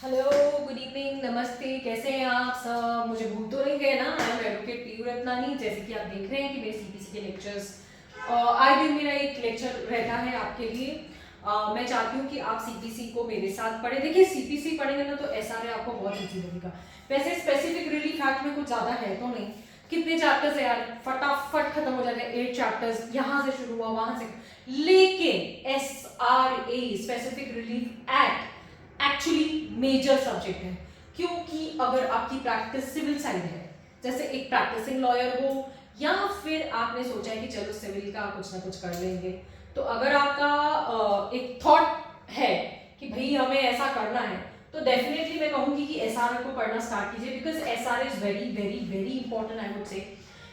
Hello, good evening, नमस्ते। कैसे हैं आप सब? मुझे भूल तो नहीं गए ना? I am advocate Piyu Ratnani. जैसे कि आप देख रहे हैं कि मेरे सीपीसी के लेक्चर्स आए दिन मेरा एक लेक्चर रहता है आपके लिए। मैं चाहती हूँ कि आप सीपीसी को मेरे साथ पढ़ें। देखिए, सीपीसी पढ़ेंगे ना तो एसआरए आपको बहुत ईजी लगेगा। वैसे स्पेसिफिक रिलीफ एक्ट में कुछ ज़्यादा है तो नहीं। कितने चैप्टर्स है यार, फटाफट खत्म हो जाते हैं। 8 चैप्टर्स, यहाँ से शुरू हुआ वहां से। लेकिन SRA specific relief act actually major subject है, क्योंकि अगर आपकी प्रैक्टिस सिविल साइड है, जैसे एक प्रैक्टिसिंग लॉयर हो या फिर आपने सोचा है कि चलो सिविल का कुछ ना कुछ कर लेंगे, तो अगर आपका एक थॉट है कि भाई हमें ऐसा करना है, तो डेफिनेटली मैं कहूंगी कि एसआरए को पढ़ना स्टार्ट कीजिए, because SRA is very very very important. I would say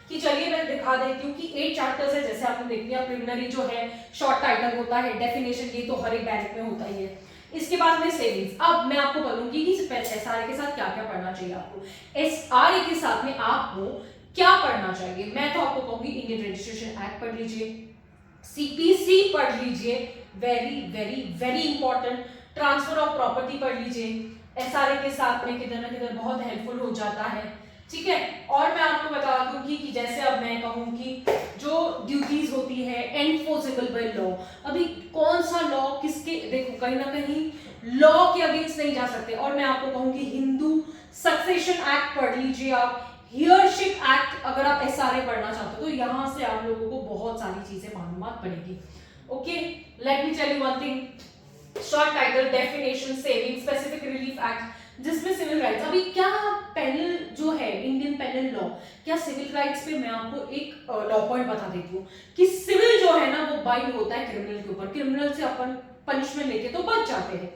कि चलिए मैं दिखा देती हूँ कि 8 चैप्टर्स है। जैसे आपने देख लिया, प्रिलिमिनरी जो है शॉर्ट टाइटल होता है, डेफिनेशन ये तो हर एक डायरेक्ट में होता ही है। इसके बाद में सेविंग्स। अब मैं आपको बोलूंगी कि एसआरए के साथ क्या क्या पढ़ना चाहिए आपको। एसआरए के साथ में आपको क्या पढ़ना चाहिए, मैं तो आपको कहूंगी इंडियन रजिस्ट्रेशन एक्ट पढ़ लीजिए, सीपीसी पढ़ लीजिए, very very very important. Transfer of property पढ़ लीजिए, एसआरए के साथ में किधर ना किधर बहुत हेल्पफुल हो जाता है। ठीक है, और मैं आपको बता दूंगी कि जैसे अब मैं कहूँ कि जो ड्यूटीज होती है एनफोर्सेबल बाय लॉ, अभी कौन सा लॉ किसके, देखो कहीं ना कहीं लॉ के अगेंस्ट नहीं जा सकते। और मैं आपको कहूंगी हिंदू सक्सेशन एक्ट पढ़ लीजिए आप, हियरशिप एक्ट। अगर आप एसआरए पढ़ना चाहते हो तो यहां से आप लोगों को बहुत सारी चीजें मालूमात पड़ेगी। Okay, let me tell you one thing. Short title, definition, saving, specific relief act, जिसमें सिविल राइट्स। अभी क्या पेनल जो है, इंडियन पेनल लॉ, क्या सिविल राइट्स पे मैं आपको एक लॉ पॉइंट बता देती हूँ कि सिविल जो है ना वो बाइंड होता है क्रिमिनल के ऊपर। क्रिमिनल से अपन पनिशमेंट लेके तो बच जाते हैं,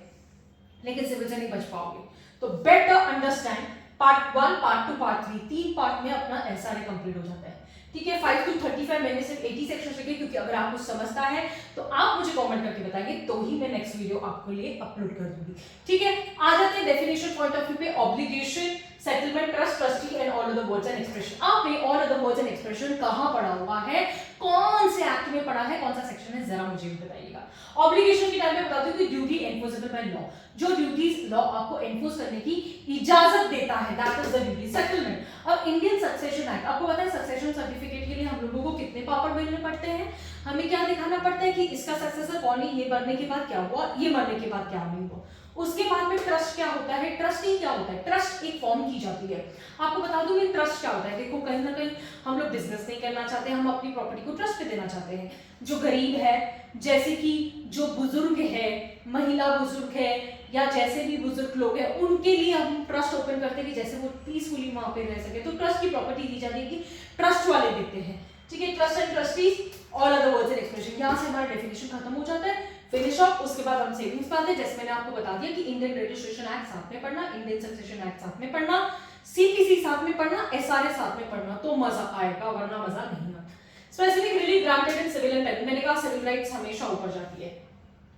लेकिन सिविल से नहीं बच पाओगे। तो better understand part 1, part 2, part 3, 3 part में अपना एसआरए कंप्लीट हो जाता है। ठीक है, 5 to 35 मैंने सिर्फ 80 सेक्शन लिखे, क्योंकि अगर आपको समझता है तो आप मुझे कमेंट करके बताएंगे, तो ही मैं नेक्स्ट वीडियो आपके लिए अपलोड कर दूंगी। ठीक है, आ जाते हैं डेफिनेशन पॉइंट ऑफ व्यू पे। Obligation, settlement, trust, trustee and all other words and expression. आपने all other words and expression कहां पढ़ा हुआ है, कौन से एक्ट में पढ़ा है, कौन सा सेक्शन है, जरा मुझे भी बताइएगा। ऑब्लिगेशन के टाइम में बताती हूँ कि ड्यूटी एनफोर्सेबल बाय लॉ, जो ड्यूटीज लॉ आपको एनफोर्स करने की इजाजत देता है, that is the duty. Settlement. अब इंडियन सक्सेशन एक्ट, आपको पता है सक्सेशन सर्टिफिकेट के लिए हम लोगों को कितने पापड़ बेलने पड़ते हैं, हमें क्या दिखाना पड़ता है कि इसका सक्सेसर कौन है, ये मरने के बाद क्या हुआ, ये मरने के बाद क्या नहीं हुआ। उसके बाद में ट्रस्ट क्या होता है, ट्रस्टी क्या होता है, ट्रस्ट एक फॉर्म की जाती है। आपको बता दूं ये ट्रस्ट क्या होता है। देखो, कहीं ना कहीं हम लोग बिजनेस नहीं करना चाहते, हम अपनी प्रॉपर्टी को ट्रस्ट पे देना चाहते हैं। जो गरीब है, जैसे कि जो बुजुर्ग है, महिला बुजुर्ग है, या जैसे भी बुजुर्ग लोग हैं, उनके लिए हम ट्रस्ट ओपन करते हैं कि जैसे वो पीसफुली वहां पे रह सके, तो ट्रस्ट की प्रॉपर्टी दी जाती है कि ट्रस्ट वाले देते हैं। ठीक है, trust and trustees, all other words and expression. यहाँ से हमारा डेफिनेशन खत्म हो जाता है, फिनिश ऑफ। उसके बाद हम सेविंग्स पाते हैं। जैसे मैंने आपको बता दिया कि इंडियन रजिस्ट्रेशन एक्ट साथ में पढ़ना, इंडियन सक्सेशन एक्ट साथ में पढ़ना, सीपीसी साथ में पढ़ना, एसआरए साथ में पढ़ना, तो मजा आएगा, वरना मजा नहीं आता। Specific relief granted in civil and penal, मैंने कहा सिविल राइट्स हमेशा ऊपर जाती है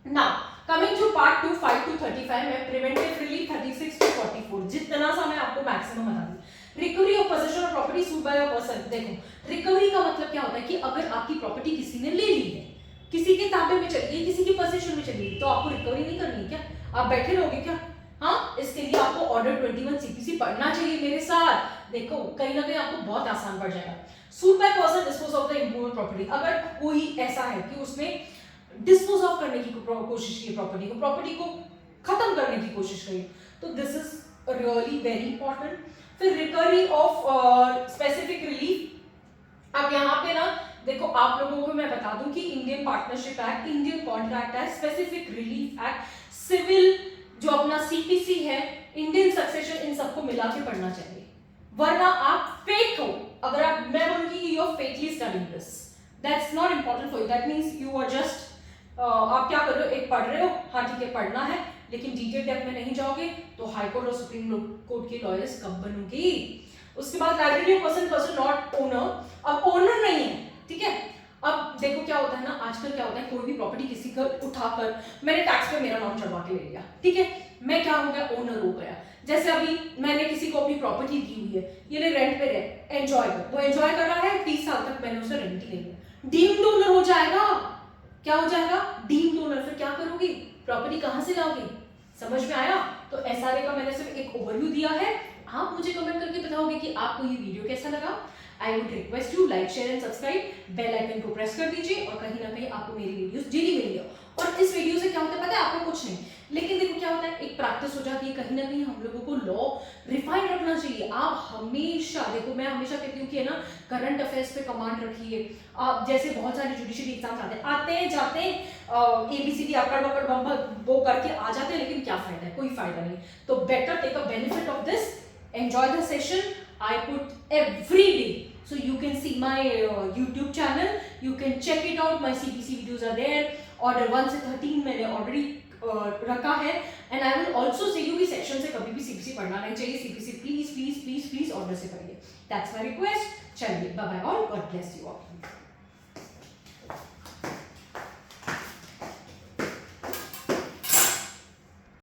ना। कमिंग टू पार्ट 2, 5 to 35 में प्रिवेंटिव रिलीफ 36 to 44, जितना सा मैं आपको मैक्सिमम बता दूं। Recovery of possession of property suit by a person. देखो, रिकवरी का मतलब क्या होता है कि अगर आपकी प्रॉपर्टी किसी ने ले ली है, किसी के ताबे में चली गई, किसी की पोजीशन में चली गई, तो आपको रिकवरी नहीं करनी है क्या? आप बैठे रहोगे क्या? हाँ, इसके लिए आपको ऑर्डर 21 सीपीसी पढ़ना चाहिए मेरे साथ। देखो, कहीं ना कहीं आपको बहुत आसान पड़ जाएगा। Suit by person dispose of the improved property, अगर कोई ऐसा है कि उसने डिस्पोज ऑफ करने की कोशिश की, प्रॉपर्टी को खत्म करने की कोशिश करी, तो this is really very important. फिर रिकवरी ऑफ स्पेसिफिक रिलीफ। अब यहाँ पे ना देखो, आप लोगों को मैं बता दूं कि Indian partnership act, Indian contract act, specific relief act, civil जो अपना सीपीसी है, इंडियन सक्सेशन, इन सबको मिला के पढ़ना चाहिए, वरना आप फेक हो। अगर आप, मैं बोलूंगी कि you are fakely studying this, that's not important for you, that means you are just आप क्या कर रहे हो, एक पढ़ रहे हो, हाँ ठीक है पढ़ना है, लेकिन डिटेल डेप्थ में नहीं जाओगे तो हाई कोर्ट और सुप्रीम कोर्ट के लॉयर्स कब बनोगे। उसके बाद लाइब्रेरी पर्सन नॉट ओनर, अब ओनर नहीं है, ठीक है। अब देखो क्या होता है ना, आजकल क्या होता है, कोई भी प्रॉपर्टी किसी का उठाकर, मैंने टैक्स पे मेरा नाम चढ़वा के ले लिया, ठीक है, मैं क्या हो गया, ओनर हो गया। जैसे अभी मैंने किसी को अपनी प्रॉपर्टी दी हुई है, ये ले रेंट पे रहे, एंजॉय कर, वो एंजॉय कर रहा है, 30 साल तक मैंने उसे रेंट ही नहीं दिया, डीम्ड ओनर हो जाएगा। क्या हो जाएगा, डीम्ड ओनर। फिर क्या करोगी, प्रॉपर्टी कहां से लाओगे, समझ में आया? तो एसआरए का मैंने सिर्फ एक ओवरव्यू दिया है। आप मुझे कमेंट करके बताओगे कि आपको ये वीडियो कैसा लगा। I would request you like share and subscribe, bell icon को प्रेस कर दीजिए और कहीं ना कहीं आपको मेरी वीडियोस डेली मिलेंगे। और इस वीडियो से क्या होता है पता है आपको? कुछ नहीं, लेकिन देखो क्या होता है, एक प्रैक्टिस हो जाती है। कहीं ना कहीं हम लोगों को लॉ रिफाइन रखना चाहिए। आप हमेशा देखो, मैं हमेशा कहती हूँ कि है ना, करंट अफेयर्स पे कमांड रखिए। आप जैसे बहुत सारे जुडिशरी एग्जाम्स आते जाते ABCD अकड़ बकड़ बम वो करके आ जाते हैं, लेकिन क्या फायदा है? कोई फायदा नहीं। तो better take a benefit of this, enjoy the session. I put every day, so you can see my YouTube channel, you can check it out, my CPC videos are there. Order 1 से 13 मैंने already रखा है, and I will also say you भी section से कभी भी CPC पढ़ना नहीं चाहिए। CPC please please please please order से करिए, that's my request। चलिए bye bye all, God bless you all.